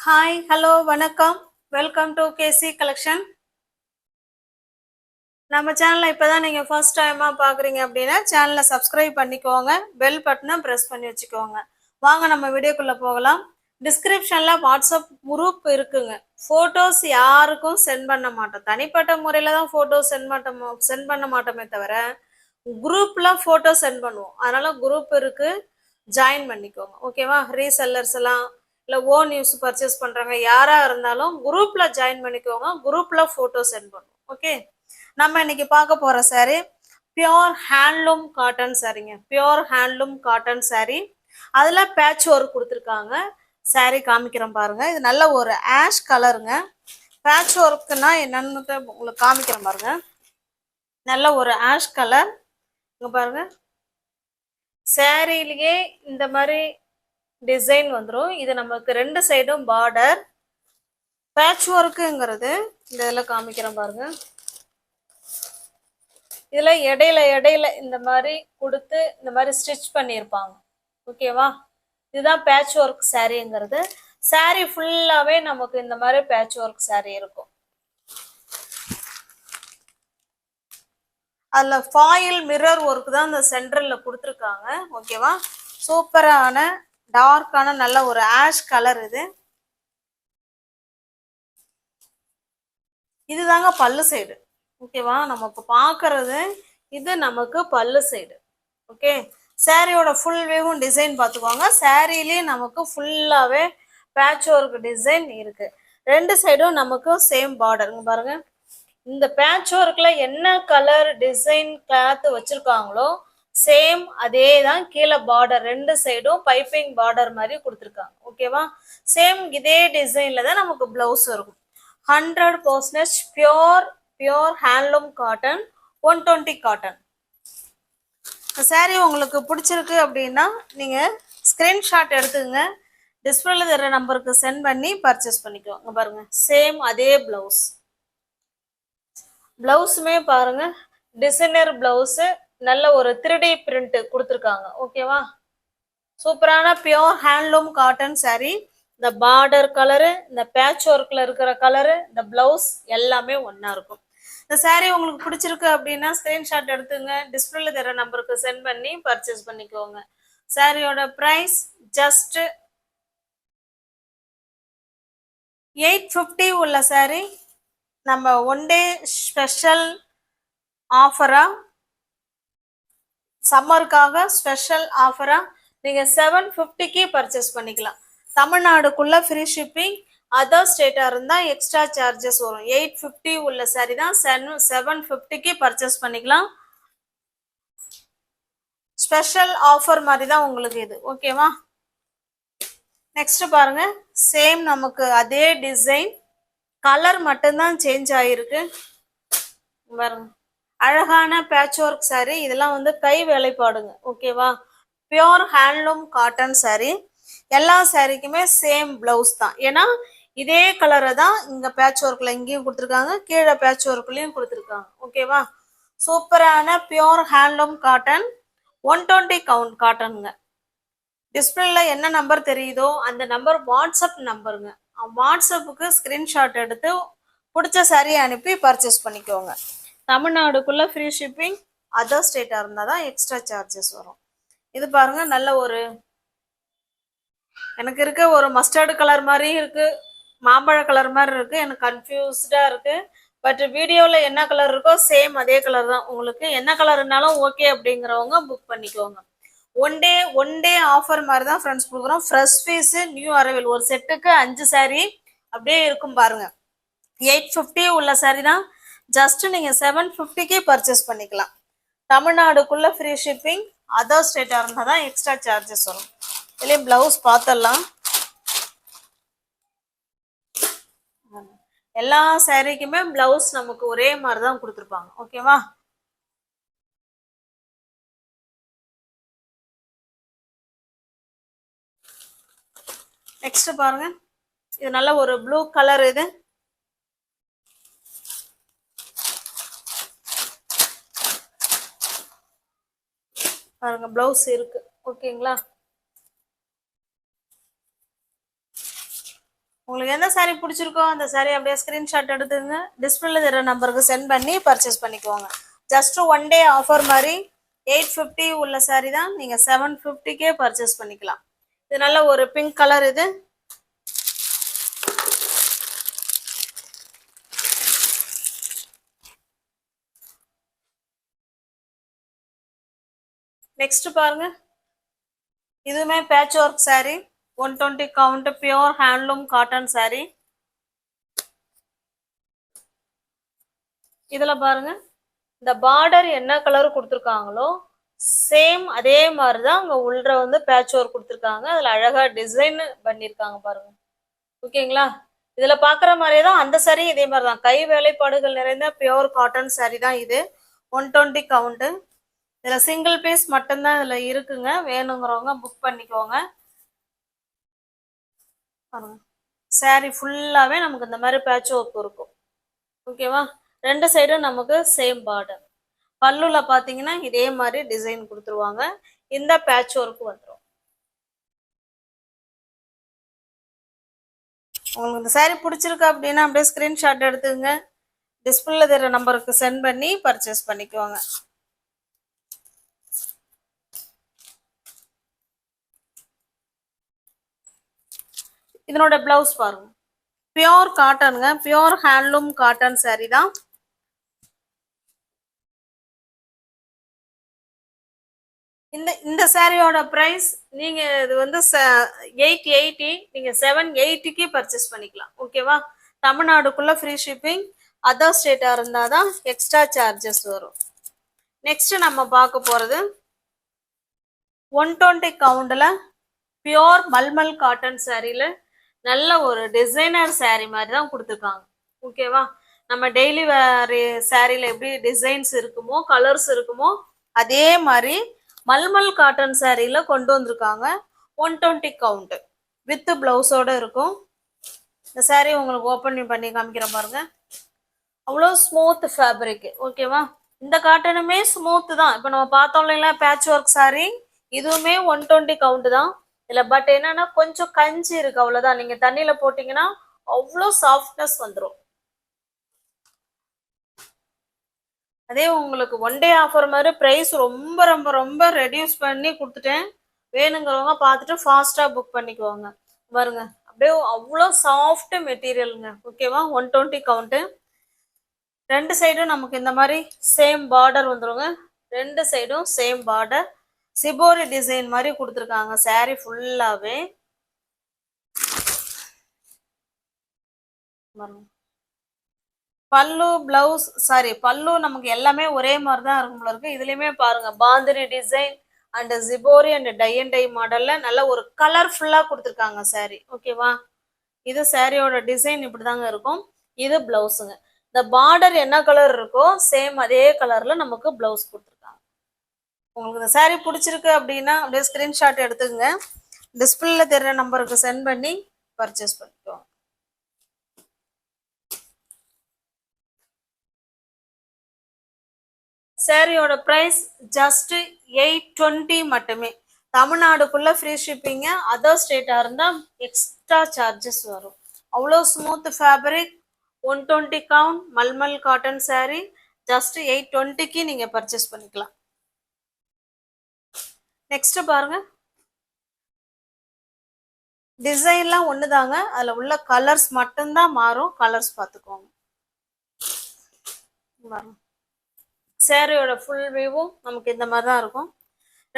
Hi hello வணக்கம். Welcome to KC collection. நம்ம சேனலை இப்போதான் நீங்கள் ஃபர்ஸ்ட் டைமாக பார்க்குறீங்க அப்படின்னா சேனலை சப்ஸ்கிரைப் பண்ணிக்கோங்க, பெல் பட்டனை ப்ரெஸ் பண்ணி வச்சுக்கோங்க. வாங்க நம்ம வீடியோக்குள்ளே போகலாம். டிஸ்கிரிப்ஷனில் வாட்ஸ்அப் குரூப் இருக்குங்க. ஃபோட்டோஸ் யாருக்கும் சென்ட் பண்ண மாட்டோம், தனிப்பட்ட முறையில் தான் ஃபோட்டோஸ் சென்ட் பண்ண மாட்டோமே தவிர குரூப்பில் ஃபோட்டோ சென்ட் பண்ணுவோம். அதனால் குரூப் இருக்குது, ஜாயின் பண்ணிக்கோங்க. ஓகேவா? ரீசெல்லர்ஸ் எல்லாம் இல்லை ஓன் யூஸ் பர்ச்சேஸ் பண்ணுறாங்க யாராக இருந்தாலும் குரூப்பில் ஜாயின் பண்ணிக்கோங்க. குரூப்பில் ஃபோட்டோ சென்ட் பண்ணுவோம். ஓகே, நம்ம இன்னைக்கு பார்க்க போகிற சாரீ பியோர் ஹேண்ட்லூம் காட்டன் சாரீங்க. பியோர் ஹேண்ட்லூம் காட்டன் சாரீ, அதில் பேட்ச் ஒர்க் கொடுத்துருக்காங்க. சாரீ காமிக்கிறோம் பாருங்க. இது நல்ல ஒரு ஆஷ் கலருங்க. பேட்ச் ஒர்க்குன்னா என்னன்னு உங்களுக்கு காமிக்கிறேன் பாருங்க. நல்ல ஒரு ஆஷ் கலர். இங்கே பாருங்க, சாரீலேயே இந்த மாதிரி டிசைன் வந்துடும். இது நமக்கு ரெண்டு சைடும் பார்டர். பேட்ச் ஒர்க்குங்கிறது இந்த இதில் காமிக்கிறேன் பாருங்க. இதில் இடையில இந்த மாதிரி கொடுத்து இந்த மாதிரி ஸ்டிச் பண்ணியிருப்பாங்க. ஓகேவா? இதுதான் பேட்ச் ஒர்க் சாரீங்கிறது. சாரீ ஃபுல்லாகவே நமக்கு இந்த மாதிரி பேட்ச் ஒர்க் சாரீ இருக்கும். அதில் ஃபாயில் மிரர் ஒர்க் தான் இந்த சென்டரில் கொடுத்துருக்காங்க. ஓகேவா? சூப்பரான டார்க்கான நல்ல ஒரு ஆஷ் கலர். இதுதாங்க பல்லு சைடு. ஓகேவா? நம்ம இப்போ பார்க்கறது இது நமக்கு பல்லு சைடு. ஓகே, சாரியோட ஃபுல் வேவும் டிசைன் பார்த்துக்கோங்க. சாரிலேயே நமக்கு ஃபுல்லாகவே பேட்ச் ஒர்க் டிசைன் இருக்கு. ரெண்டு சைடும் நமக்கு சேம் பார்டர். பாருங்க, இந்த பேட்ச் ஒர்க்கில் என்ன கலர் டிசைன் கிளாத் வச்சுருக்காங்களோ சேம் அதே தான் கீழே பார்டர். ரெண்டு சைடும் பைப்பிங் பார்டர் மாதிரி கொடுத்துருக்காங்க. ஓகேவா? சேம் இதே டிசைனில் தான் நமக்கு ப்ளவுஸ் இருக்கும். 100% பியோர் ஹேண்ட்லூம் காட்டன், 120 காட்டன். இந்த சாரீ உங்களுக்கு பிடிச்சிருக்கு அப்படின்னா நீங்கள் ஸ்க்ரீன்ஷாட் எடுத்துக்கங்க, டிஸ்பிளேல தர நம்பருக்கு சென்ட் பண்ணி பர்ச்சேஸ் பண்ணிக்கோங்க. பாருங்க, சேம் அதே ப்ளவுஸ். ப்ளவுஸுமே பாருங்க, டிசைனர் ப்ளவுஸு, நல்ல ஒரு 3D பிரிண்ட் கொடுத்துருக்காங்க. ஓகேவா? சூப்பரான பியோர் ஹேண்ட்லூம் காட்டன் சாரீ. இந்த பார்டர் கலரு, இந்த பேட்ச் ஒர்க்கில் இருக்கிற கலரு, இந்த ப்ளவுஸ் எல்லாமே ஒன்றா இருக்கும். இந்த சாரீ உங்களுக்கு பிடிச்சிருக்கு அப்படின்னா ஸ்க்ரீன்ஷாட் எடுத்துங்க, டிஸ்பிளேல தர நம்பருக்கு சென்ட் பண்ணி பர்ச்சேஸ் பண்ணிக்கோங்க. சாரியோட ப்ரைஸ் ஜஸ்ட் 850 உள்ள சாரீ நம்ம ஒன் டே ஸ்பெஷல் ஆஃபராக, சம்மருக்காக ஸ்பெஷல் ஆஃபராக நீங்கள் 750க்கு பர்ச்சேஸ் பண்ணிக்கலாம். தமிழ்நாடுக்குள்ளே ஃப்ரீ ஷிப்பிங், அதர் ஸ்டேட்டாக இருந்தால் எக்ஸ்ட்ரா சார்ஜஸ் வரும். 850 உள்ள சாரி தான் 750க்கு பர்ச்சேஸ் பண்ணிக்கலாம். ஸ்பெஷல் ஆஃபர் மாதிரி தான் உங்களுக்கு இது. ஓகேவா? நெக்ஸ்ட் பாருங்க, சேம் நமக்கு அதே டிசைன், கலர் மட்டும்தான் சேஞ்ச் ஆகிருக்கு. பாருங்க, அழகான பேட்ச் ஒர்க் சாரீ. இதெல்லாம் வந்து கை வேலைப்பாடுங்க. ஓகேவா? Pure handloom cotton sari. எல்லா சாரீக்குமே சேம் பிளவுஸ் தான். ஏன்னா இதே கலரை தான் இங்கே பேட்ச் ஒர்க்கில் இங்கேயும் கொடுத்துருக்காங்க, கீழே பேட்ச் ஒர்க்லையும் கொடுத்துருக்காங்க. ஓகேவா? சூப்பரான பியோர் ஹேண்ட்லூம் காட்டன், 120 கவுண்ட் காட்டனுங்க. டிஸ்பிளேல என்ன நம்பர் தெரியுதோ அந்த நம்பர் வாட்ஸ்அப் நம்பருங்க. வாட்ஸ்அப்புக்கு ஸ்க்ரீன்ஷாட் எடுத்து பிடிச்ச சாரியை அனுப்பி பர்ச்சேஸ் பண்ணிக்கோங்க. தமிழ்நாடுக்குள்ளே ஃப்ரீ ஷிப்பிங், அதர் ஸ்டேட்டாக இருந்தால் தான் எக்ஸ்ட்ரா சார்ஜஸ் வரும். இது பாருங்க, நல்ல ஒரு எனக்கு இருக்க ஒரு மஸ்டர்டு கலர் மாதிரி இருக்கு, மாம்பழ கலர் மாதிரி இருக்கு. எனக்கு கன்ஃபியூஸ்டா இருக்கு. பட் வீடியோவில் என்ன கலர் இருக்கோ சேம் அதே கலர் தான். உங்களுக்கு என்ன கலர்னாலும் ஓகே அப்படிங்கிறவங்க புக் பண்ணிக்கோங்க. ஒன் டே ஆஃபர் மாதிரி தான் ஃப்ரெண்ட்ஸ் கொடுக்குறோம். ஃப்ரெஷ் பீஸ், நியூ அரைவல், ஒரு செட்டுக்கு 5 சாரீ அப்படியே இருக்கும் பாருங்க. 850 உள்ள சாரீ தான் ஜஸ்ட் நீங்கள் 750க்கு பர்ச்சேஸ் பண்ணிக்கலாம். தமிழ்நாடுக்குள்ள ஃப்ரீ ஷிப்பிங், அதர் ஸ்டேட்டாக இருந்தால் தான் எக்ஸ்ட்ரா சார்ஜஸ் வரும். இதுலேயும் பிளவுஸ் பார்த்துடலாம். எல்லா சாரீக்குமே பிளவுஸ் நமக்கு ஒரே மாதிரி தான் கொடுத்துருப்பாங்க. ஓகேவா? நெக்ஸ்ட் பாருங்க, இது நல்ல ஒரு ப்ளூ கலர். இது பாருங்க, பிளவுஸ் இருக்கு. ஓகேங்களா? உங்களுக்கு எந்த saree பிடிச்சிருக்கோ அந்த saree அப்படியே ஸ்கிரீன்ஷாட் எடுத்துங்க, டிஸ்பிளேல தெரியற நம்பருக்கு சென்ட் பண்ணி பர்ச்சேஸ் பண்ணிக்கோங்க. ஜஸ்ட் ஒன் டே ஆஃபர் மாதிரி 850 உள்ள saree தான் நீங்க 750க்கே பர்ச்சேஸ் பண்ணிக்கலாம். இது நல்ல ஒரு பிங்க் கலர். இது நெக்ஸ்ட் பாருங்க, இதுவுமே patch work saree, 120 count, pure handloom cotton saree. இதுல பாருங்க, இந்த பார்டர் என்ன கலர் கொடுத்துருக்காங்களோ சேம் அதே மாதிரிதான் அங்க உள்ள வந்து பேட்ச் ஒர்க் கொடுத்துருக்காங்க. அதுல அழகா டிசைன் பண்ணிருக்காங்க பாருங்க. ஓகேங்களா? இதுல பாக்குற மாதிரியே தான் அந்த saree இதே மாதிரிதான் கை வேலைப்பாடுகள் நிறைந்த பியோர் காட்டன் saree தான் இது. 120 கவுண்ட். இதுல சிங்கிள் பீஸ் மட்டும்தான் இதுல இருக்குங்க. வேணுங்கிறவங்க புக் பண்ணிக்கோங்க. saree ஃபுல்லாவே நமக்கு இந்த மாதிரி பேட்ச் ஒர்க் இருக்கும். ஓகேவா? ரெண்டு சைடும் நமக்கு சேம் பார்டர். பல்லுல பாத்தீங்கன்னா இதே மாதிரி டிசைன் கொடுத்துருவாங்க. இந்த பேட்ச் ஒர்க் வந்துடும். உங்களுக்கு இந்த saree பிடிச்சிருக்கு அப்படின்னா அப்படியே ஸ்கிரீன்ஷாட் எடுத்துங்க, டிஸ்பிளேல தெரியற நம்பருக்கு சென்ட் பண்ணி பர்ச்சேஸ் பண்ணிக்கோங்க. இதனோட பிளவுஸ் பாருங்க, பியோர் காட்டனுங்க, பியோர் ஹேண்ட்லூம் காட்டன் saree தான். இந்த சாரியோட பிரைஸ் நீங்க இது வந்து 880, நீங்க 780க்கு பர்ச்சேஸ் பண்ணிக்கலாம். ஓகேவா? தமிழ்நாடுக்குள்ள ஃப்ரீ ஷிப்பிங், அதர் ஸ்டேட்டா இருந்தாதான் எக்ஸ்ட்ரா சார்ஜஸ் வரும். நெக்ஸ்ட் நம்ம பார்க்க போறது 120 கவுண்ட்ல பியோர் மல்மல் காட்டன் சாரியில நல்ல ஒரு டிசைனர் saree மாதிரி தான் கொடுத்துருக்காங்க. ஓகேவா? நம்ம டெய்லி வேர் சாரியில எப்படி டிசைன்ஸ் இருக்குமோ கலர்ஸ் இருக்குமோ அதே மாதிரி மல்மல் காட்டன் சாரியில கொண்டு வந்திருக்காங்க. 120 கவுண்ட் வித் பிளவுஸோட இருக்கும். இந்த saree உங்களுக்கு ஓப்பன் பண்ணி காமிக்கிறேன் பாருங்க. அவ்வளோ ஸ்மூத் ஃபேப்ரிக். ஓகேவா? இந்த காட்டனுமே ஸ்மூத் தான். இப்போ நம்ம பார்த்தோம் இல்லைங்களா பேட்ச் ஒர்க் saree, இதுவுமே 120 கவுண்ட் தான். இல்ல பட் என்னன்னா கொஞ்சம் கஞ்சி இருக்கு, அவ்வளவுதான். நீங்க தண்ணியில போட்டீங்கன்னா அவ்வளோ சாஃப்ட்னஸ் வந்துடும். அதே உங்களுக்கு ஒன் டே ஆஃபர் மாதிரி பிரைஸ் ரொம்ப ரொம்ப ரொம்ப ரெடியூஸ் பண்ணி கொடுத்துட்டேன். வேணுங்கிறவங்க பார்த்துட்டு ஃபாஸ்டா புக் பண்ணிக்குவாங்க. பாருங்க, அப்படியே அவ்வளோ சாஃப்ட் மெட்டீரியலுங்க. ஓகேவா? 120 கவுண்ட். ரெண்டு சைடும் நமக்கு இந்த மாதிரி சேம் பார்டர் வந்துருங்க. ரெண்டு சைடும் சேம் பார்டர், சிபோரி டிசைன் மாதிரி கொடுத்துருக்காங்க saree ஃபுல்லாவே. பல்லு பிளவுஸ் சாரி பல்லு நமக்கு எல்லாமே ஒரே மாதிரி தான் இருக்கும் போல இருக்கு. இதுலயுமே பாருங்க பாந்தினி டிசைன் அண்ட் ஜிபோரி அண்ட் டை அண்ட் டை மாடல்ல நல்ல ஒரு கலர்ஃபுல்லா கொடுத்துருக்காங்க saree. ஓகேவா? இது சாரியோட டிசைன் இப்படிதாங்க இருக்கும். இது பிளவுஸுங்க. இந்த பார்டர் என்ன கலர் இருக்கோ சேம் அதே கலர்ல நமக்கு பிளவுஸ் கொடுத்துருக்காங்க. உங்களுக்கு இந்த saree பிடிச்சிருக்கு அப்படின்னா அப்படியே ஸ்கிரீன்ஷாட் எடுத்துங்க, டிஸ்பிளேல தெரியற நம்பருக்கு சென்ட் பண்ணி பர்ச்சேஸ் பண்ணிக்கோங்க. சாரியோட பிரைஸ் ஜஸ்ட் 820 மட்டுமே. தமிழ்நாடுக்குள்ள ஃப்ரீ ஷிப்பிங்க, அதர் ஸ்டேட்டா இருந்தா எக்ஸ்ட்ரா சார்ஜஸ் வரும். அவ்வளோ smooth fabric, 120 count malmal cotton saree, just 820க்கு நீங்க பர்ச்சேஸ் பண்ணிக்கலாம். நெக்ஸ்ட் பாருங்க, டிசைன்லாம் ஒண்ணுதாங்க, அதுல உள்ள கலர்ஸ் மட்டும்தான் மாறும். கலர்ஸ் பார்த்துக்கோங்க. சாரியோட ஃபுல் வியூவும் நமக்கு இந்த மாதிரி தான் இருக்கும்.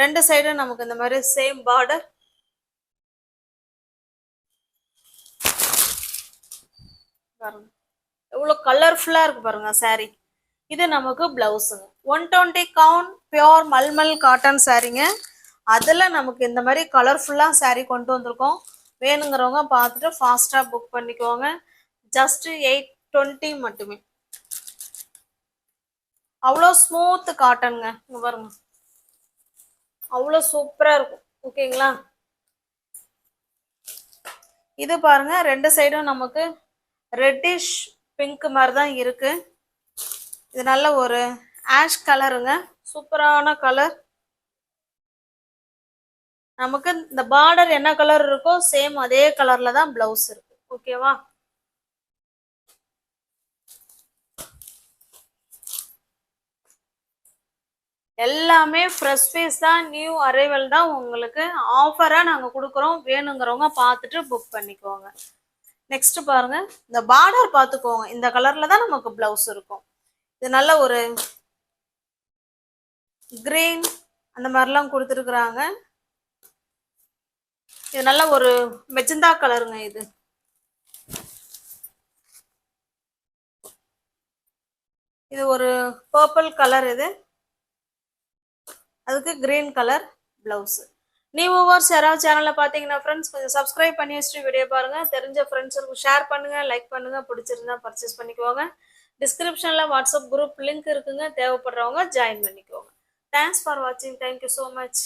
ரெண்டு சைடும் நமக்கு இந்த மாதிரி சேம் பார்டர். பாருங்க எவ்வளோ கலர்ஃபுல்லா இருக்கு பாருங்க saree. இது நமக்கு பிளவுஸுங்க. 120 கவுண்ட் பியோர் மல்மல் காட்டன் சாரீங்க. அதுல நமக்கு இந்த மாதிரி கலர்ஃபுல்லா saree கொண்டு வந்திருக்கோம். வேணுங்கிறவங்க பார்த்துட்டு ஃபாஸ்டா புக் பண்ணிக்கோங்க. ஜஸ்ட் 820 மட்டுமே. அவ்வளோ ஸ்மூத் காட்டனுங்க. இங்க பாருங்க அவ்வளோ சூப்பரா இருக்கும். ஓகேங்களா? இது பாருங்க ரெண்டு சைடும் நமக்கு ரெட்டிஷ் பிங்க் மாதிரி தான் இருக்கு. இது நல்ல ஒரு ஆஷ் கலருங்க, சூப்பரான கலர். நமக்கு இந்த பார்டர் என்ன கலர் இருக்கோ சேம் அதே கலர்ல தான் பிளவுஸ் இருக்கு. ஓகேவா? எல்லாமே ஃப்ரெஷ் பீஸ் தான், நியூ அரைவல் தான். உங்களுக்கு ஆஃபரா நாங்க கொடுக்குறோம். வேணுங்கிறவங்க பார்த்துட்டு புக் பண்ணிக்கோங்க. நெக்ஸ்ட் பாருங்க, இந்த பார்டர் பார்த்துக்கோங்க. இந்த கலர்ல தான் நமக்கு பிளவுஸ் இருக்கும். இது நல்ல ஒரு கிரீன் அந்த மாதிரிலாம் கொடுத்துருக்குறாங்க. இது நல்ல ஒரு மெஜந்தா கலருங்க. இது ஒரு பர்பிள் கலர். அதுக்கு green colour blouse. New viewers யாராவது சேனலை பார்த்தீங்கன்னா ஃப்ரெண்ட்ஸ் கொஞ்சம் சப்ஸ்கிரைப் பண்ணி வச்சுட்டு வீடியோ பாருங்க. தெரிஞ்ச ஃப்ரெண்ட்ஸுக்கு ஷேர் பண்ணுங்க, லைக் பண்ணுங்க. பிடிச்சிருந்தா பர்ச்சேஸ் பண்ணிக்கோங்க. டிஸ்கிரிப்ஷன்ல வாட்ஸ்அப் குரூப் லிங்க் இருக்குங்க. தேவைப்படுறவங்க ஜாயின் பண்ணிக்கோங்க. தேங்க்ஸ் ஃபார் வாட்சிங். Thank you so much.